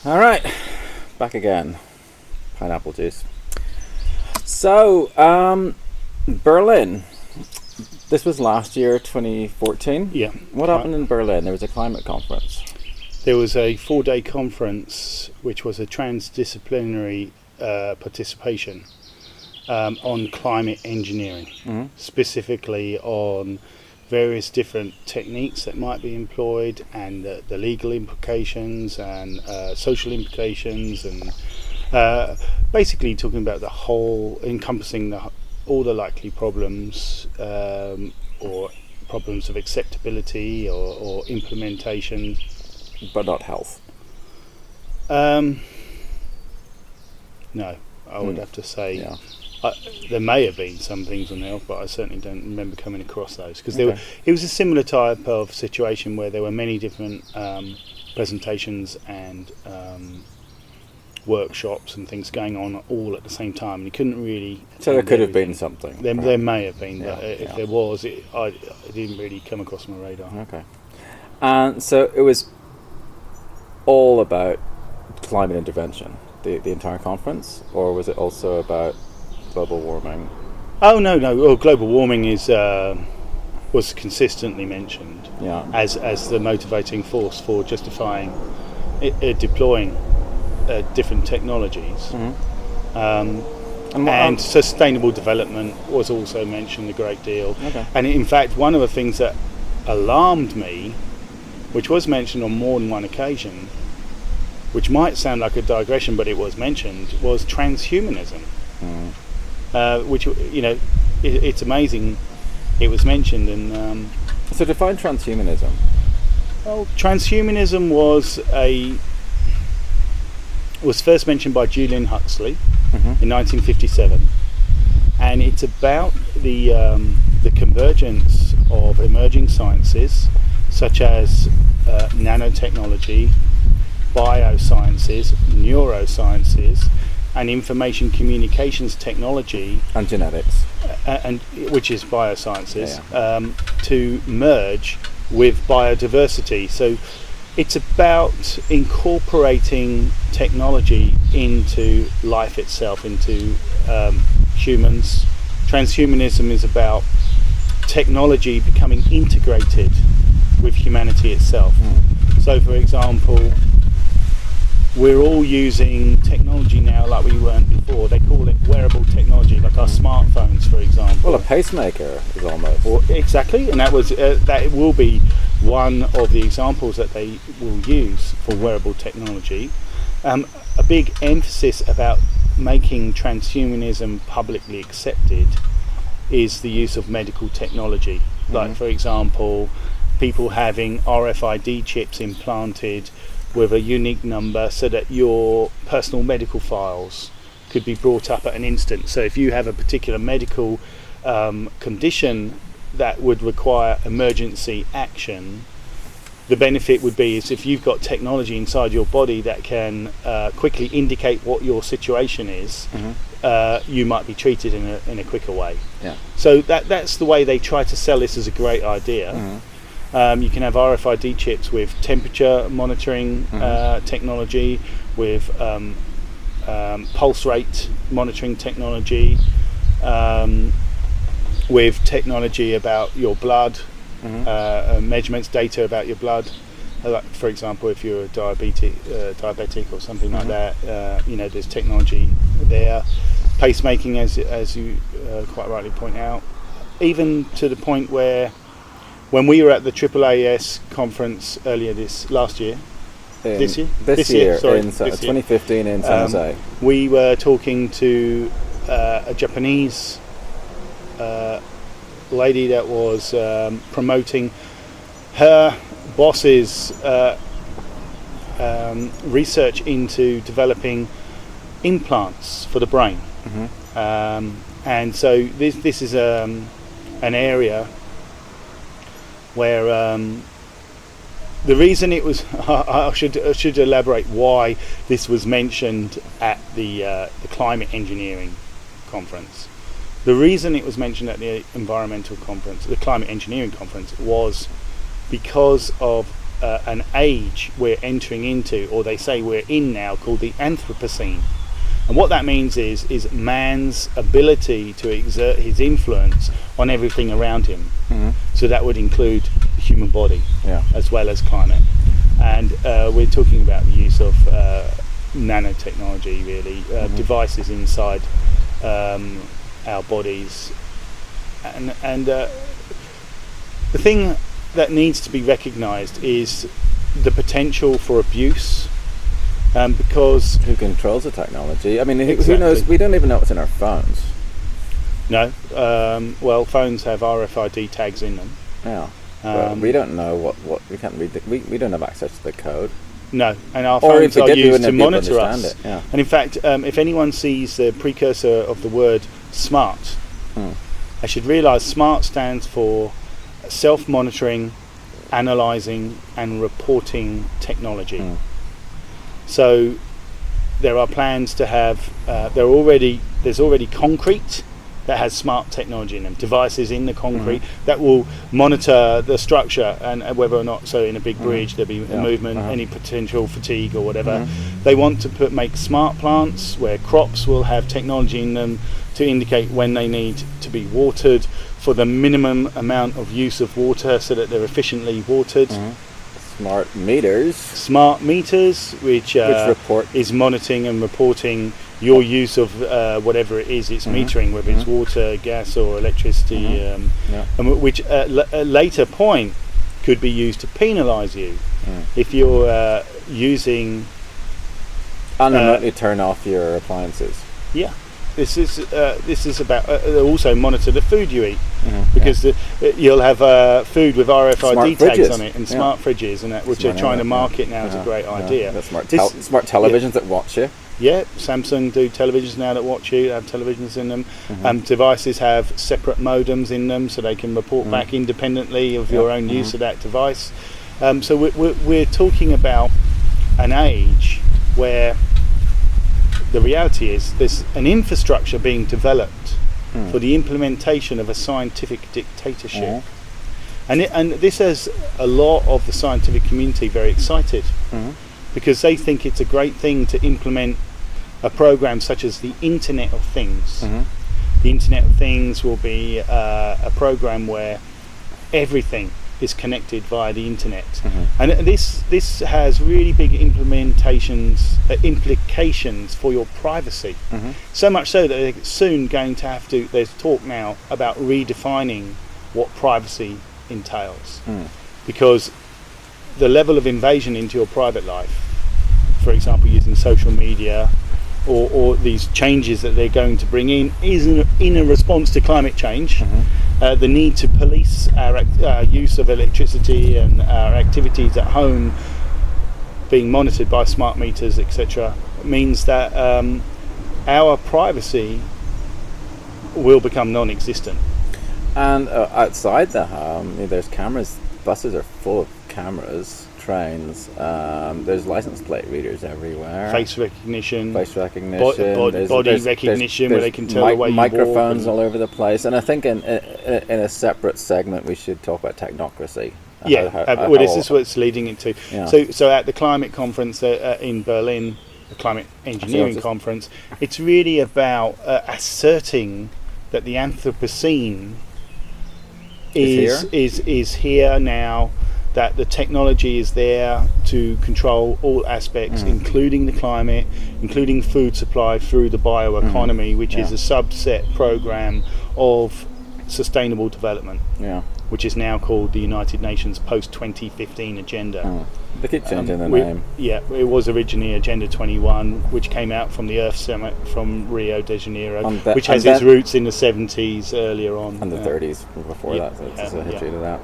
All right, back again. Pineapple juice. So, Berlin. This was last year, 2014. Yeah. What happened in Berlin? There was a climate conference. There was a 4-day conference, which was a transdisciplinary participation on climate engineering, specifically on various different techniques that might be employed and the legal implications and social implications, and basically talking about the whole, encompassing all the likely problems or problems of acceptability or implementation. But not health. No, I would have to say. Yeah. There may have been some things on health, but I certainly don't remember coming across those, because it was a similar type of situation where there were many different presentations and workshops and things going on all at the same time, and you couldn't really. So there could have been something. There may have been, but if there was, it didn't really come across my radar. Okay. And so it was all about climate intervention, the entire conference, or was it also about global warming? Oh no. Well, global warming was consistently mentioned as the motivating force for justifying deploying different technologies. And sustainable development was also mentioned a great deal. Okay. And in fact, one of the things that alarmed me, which was mentioned on more than one occasion, which might sound like a digression, but it was mentioned, was transhumanism. Which, it's amazing it was mentioned. And so define transhumanism. well, transhumanism was first mentioned by Julian Huxley in 1957, and it's about the convergence of emerging sciences such as nanotechnology, biosciences, neurosciences, and information communications technology, And genetics. and which is biosciences, to merge with biodiversity. So it's about incorporating technology into life itself, into humans. Transhumanism is about technology becoming integrated with humanity itself. So, for example, we're all using technology now like we weren't before. They call it wearable technology, like our smartphones, for example. Well, a pacemaker is almost. Exactly, and that will be one of the examples that they will use for wearable technology. A big emphasis about making transhumanism publicly accepted is the use of medical technology. Like, for example, people having RFID chips implanted with a unique number so that your personal medical files could be brought up at an instant. So if you have a particular medical condition that would require emergency action, the benefit would be is if you've got technology inside your body that can quickly indicate what your situation is, you might be treated in a quicker way. Yeah. So that's the way they try to sell this as a great idea. You can have RFID chips with temperature monitoring technology, with pulse rate monitoring technology, with technology about your blood, measurements, data about your blood. Like, for example, if you're a diabetic or something like that, there's technology there. Pacemaking, as you quite rightly point out, even to the point where when we were at the AAAS conference earlier this year, in 2015 in San Jose, we were talking to a Japanese lady that was promoting her boss's research into developing implants for the brain. And so this is an area where the reason it was I should elaborate why this was mentioned at the climate engineering conference. The reason it was mentioned at the environmental conference, the climate engineering conference, was because of an age we're entering into, or they say we're in now, called the Anthropocene. And what that means is man's ability to exert his influence on everything around him. So that would include the human body, as well as climate. And we're talking about the use of nanotechnology, really, devices inside our bodies. And the thing that needs to be recognised is the potential for abuse. Because who controls the technology? I mean, who Exactly. knows? We don't even know what's in our phones. no, well, phones have RFID tags in them. Yeah, but we don't know what we can't read. We don't have access to the code. No, and our Or if phones we are did, we used wouldn't to be able to monitor us. understand it, yeah. And in fact, if anyone sees the precursor of the word smart, they should realise smart stands for self-monitoring, analysing and reporting technology. So there are plans to have, there's already concrete that has smart technology in them, devices in the concrete that will monitor the structure and whether or not, so in a big bridge there'll be a movement, any potential fatigue or whatever. They want to make smart plants where crops will have technology in them to indicate when they need to be watered for the minimum amount of use of water so that they're efficiently watered. Smart meters. Smart meters, which report. is monitoring and reporting your use of whatever it is it's metering, whether it's water, gas or electricity, and which at a later point could be used to penalise you if you're using And remotely turn off your appliances. This is about also monitor the food you eat, because you'll have food with RFID tags on it and smart fridges and that, which are trying to market now as a great idea. The smart televisions that watch you. Yeah, Samsung do televisions now that watch you, have televisions in them. Devices have separate modems in them so they can report back independently of your own use of that device. So we're talking about an age where the reality is there's an infrastructure being developed for the implementation of a scientific dictatorship. And this has a lot of the scientific community very excited, because they think it's a great thing to implement a program such as the Internet of Things. The Internet of Things will be a program where everything is connected via the internet, and this has really big implications for your privacy. So much so that they're soon going to have to. There's talk now about redefining what privacy entails, because the level of invasion into your private life, for example, using social media, or these changes that they're going to bring in, is in a response to climate change. The need to police our use of electricity and our activities at home being monitored by smart meters, etc., means that our privacy will become non-existent. And outside the home, there's cameras. Buses are full of cameras. Trains. There's license plate readers everywhere. Face recognition. Body recognition, where they can tell the way you microphones walk. all over the place. And I think in a separate segment we should talk about technocracy. This is what it's leading into. Yeah. So at the climate conference in Berlin, the climate engineering conference, it's really about asserting that the Anthropocene is here now, that the technology is there to control all aspects, including the climate, including food supply through the bioeconomy, which is a subset program of sustainable development, which is now called the United Nations Post-2015 Agenda. They keep changing the name. Yeah, it was originally Agenda 21, which came out from the Earth Summit from Rio de Janeiro, which has its roots in the 70s earlier on. And the 30s before that, so there's a history to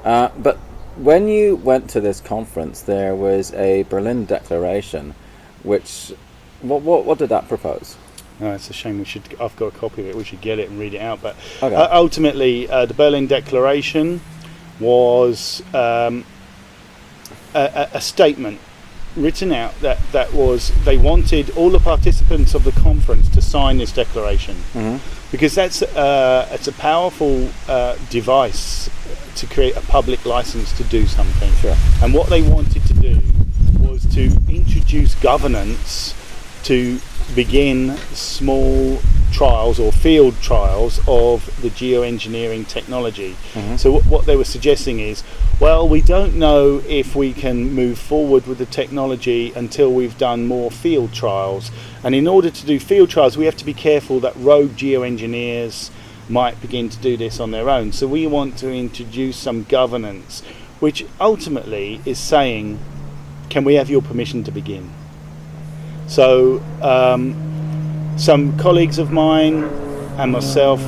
that. But when you went to this conference, there was a Berlin Declaration, which, what did that propose? Oh, it's a shame. I've got a copy of it. We should get it and read it out. But ultimately, the Berlin Declaration was a statement written out that was they wanted all the participants of the conference to sign this declaration, because it's a powerful device to create a public license to do something. Sure. And what they wanted to do was to introduce governance to begin small trials or field trials of the geoengineering technology. So what they were suggesting is, well, we don't know if we can move forward with the technology until we've done more field trials. And in order to do field trials, we have to be careful that rogue geoengineers might begin to do this on their own. So we want to introduce some governance, which ultimately is saying, can we have your permission to begin? So some colleagues of mine and myself,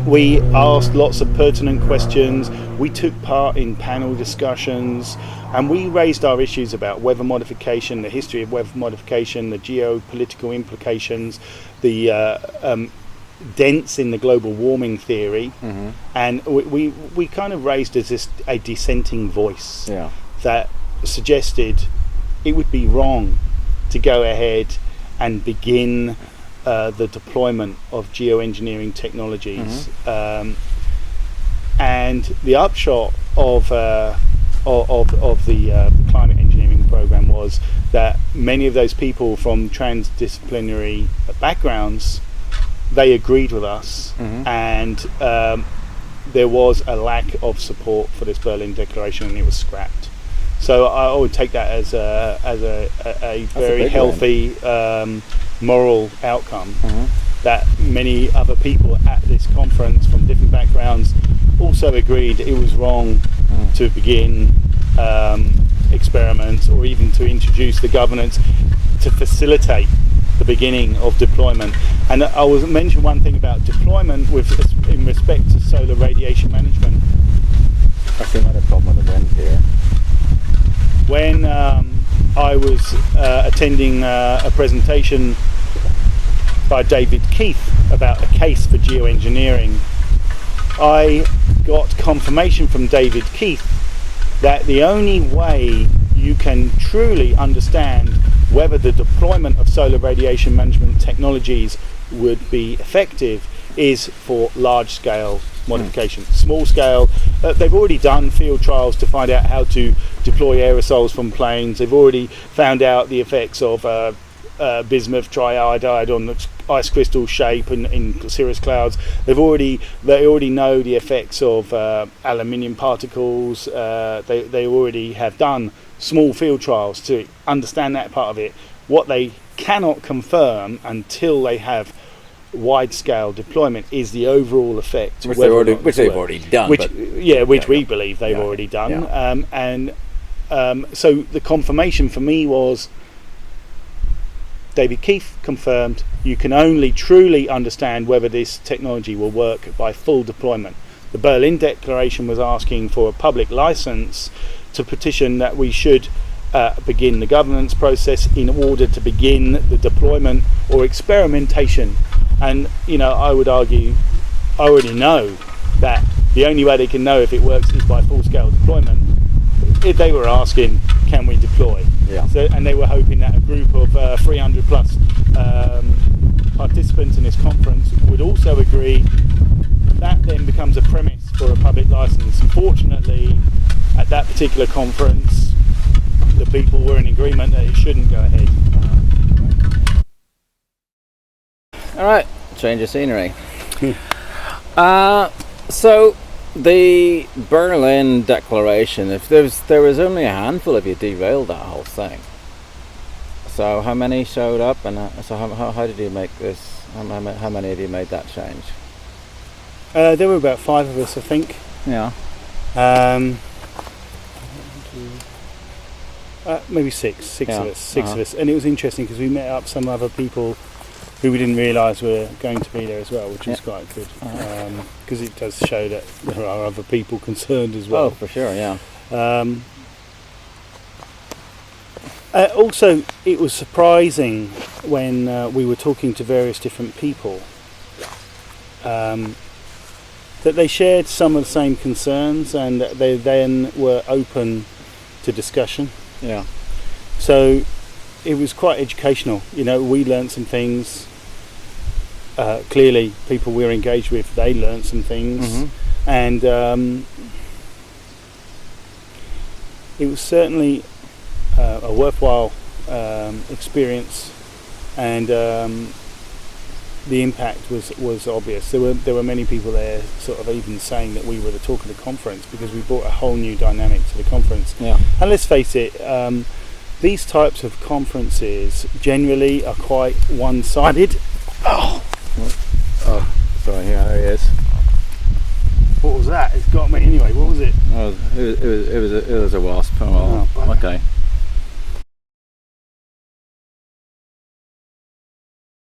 we asked lots of pertinent questions. We took part in panel discussions, and we raised our issues about weather modification, the history of weather modification, the geopolitical implications, the dents in the global warming theory, and we kind of raised as a dissenting voice that suggested it would be wrong to go ahead and begin the deployment of geoengineering technologies, and the upshot of the climate engineering program was that many of those people from transdisciplinary backgrounds, they agreed with us, and there was a lack of support for this Berlin Declaration, and it was scrapped. So I would take that as a very healthy moral outcome, that many other people at this conference from different backgrounds also agreed it was wrong to begin experiments or even to introduce the governance to facilitate the beginning of deployment. And I will mention one thing about deployment in respect to solar radiation management. I see another problem with the wind here. When I was attending a presentation by David Keith about a case for geoengineering, I got confirmation from David Keith that the only way you can truly understand whether the deployment of solar radiation management technologies would be effective is for large-scale modification. Small scale, they've already done field trials to find out how to deploy aerosols from planes. They've already found out the effects of bismuth triiodide on the ice crystal shape in cirrus clouds. They already know the effects of aluminium particles. They already have done small field trials to understand that part of it. What they cannot confirm until they have wide-scale deployment is the overall effect, which they've already done. We believe they've already done. So the confirmation for me was David Keith confirmed you can only truly understand whether this technology will work by full deployment. The Berlin Declaration was asking for a public license to petition that we should begin the governance process in order to begin the deployment or experimentation. And I would argue, I already know that the only way they can know if it works is by full-scale deployment. If they were asking, can we deploy? And they were hoping that a group of 300 plus participants in this conference would also agree. That then becomes a premise for a public license. Unfortunately, at that particular conference, the people were in agreement that it shouldn't go ahead. All right, change of scenery. So the Berlin Declaration, if there was only a handful of you derailed that whole thing. So how many showed up, and so how did you make this? How many of you made that change? There were about 5 of us, I think. Yeah. Maybe six of us, and it was interesting because we met up some other people who we didn't realise were going to be there as well, which was quite good, because it does show that there are other people concerned as well. Oh, for sure, yeah. Also, it was surprising when we were talking to various different people that they shared some of the same concerns, and that they then were open to discussion. Yeah. So it was quite educational. We learned some things. Clearly, people we're engaged with, they learned some things, and it was certainly a worthwhile experience, and the impact was obvious. There were many people there, sort of even saying that we were the talk of the conference because we brought a whole new dynamic to the conference. Yeah. And let's face it, these types of conferences generally are quite one-sided. Oh, sorry, yeah, there he is. What was that? It's got me anyway. What was it? Oh, it was a wasp. Oh, well, okay.